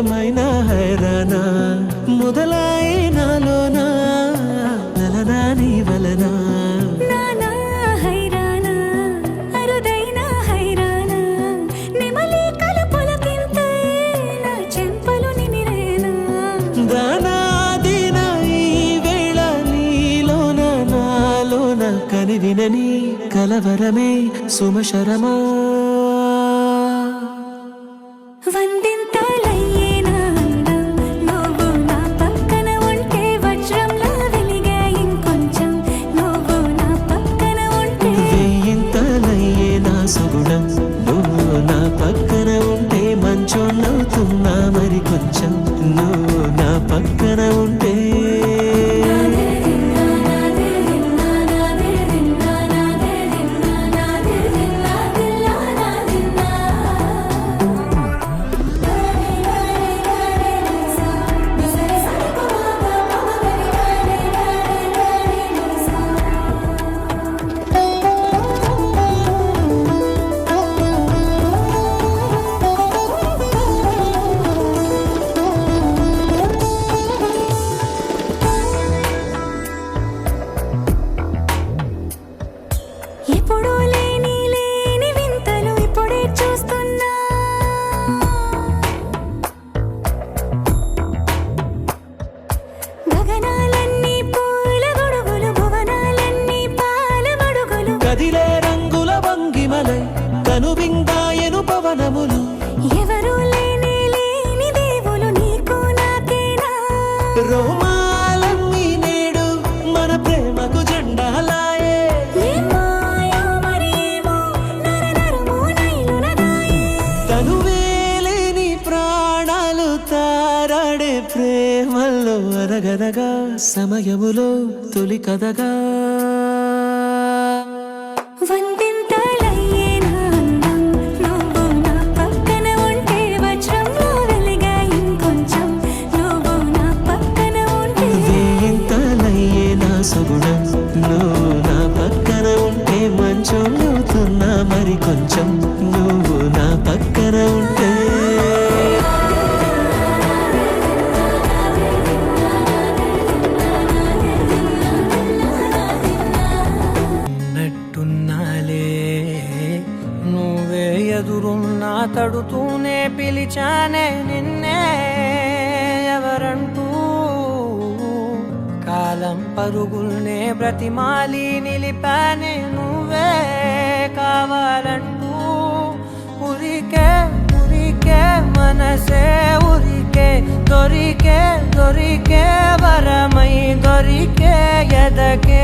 ఏమైనా హైరానా మొదలాయి నాలోనా నలనా నీ వలనా నానా హైరానా అరుదైనా హైరానా నెమలి కలుపులకింతే నా చెంపలు నిమిరేనా దానాదిన ఈ వేళ నీలోన నాలోన కనివినని కలవరమే సుమశరమా వందింతలయ్యేనా అందం నువ్వు నా పక్కన ఉంటే వజ్రంలా వెలిగే ఇంకొంచెం నువ్వు నా పక్కన ఉంటే వేయింతలయ్యే నా సుగుణం నువ్వు నా పక్కన ఉంటే మంచోళ్ళవుతున్నా మరి కొంచెం నువ్వు నా పక్కన ఉంటే ఎప్పుడూ లేని వింతలు ఇప్పుడే చూస్తున్నా గగనాలన్నీ పూల గొడుగులు భువనాలన్నీ పాల మడుగులు కదిలే రంగుల భంగిమలై కనువిందాయను పవనములు ఎవరూ లేని దేవులు నీకు నాకేనా రోమాలన్నీ నేడు మన ప్రేమకు జెండాలాయే ఏ మాయో మరేమో నరనరమో నైలునదాయే తనువేలేని ప్రాణాలు తారాడే ప్రేమల్లో అరగరగా సమయములో తొలి కథగా వందింతలయ్యేనా అందం నువ్వు నా పక్కన ఉంటే వజ్రంలా వెలిగే ఇంకొంచెం నువ్వు నా పక్కన ఉంటే వేయింతలయ్యే నా సుగుణం నువ్వు నా పక్కన ఉంటే మంచోళ్ళవుతున్నా మరి కొంచెం నువ్వు నా పక్కన ఉంటే నట్టున్నాలే నువ్వే ఎదురున్నా తడుతూనే పిలిచానే నిన్నే ఎవరంటూ కాలం పరుగుల్నే బ్రతిమాలి నిలిపానే నువ్వే కావాలంటూ ఉరికే ఉరికే మనసే ఉరికే దొరికే వరమై దొరికే ఎదకే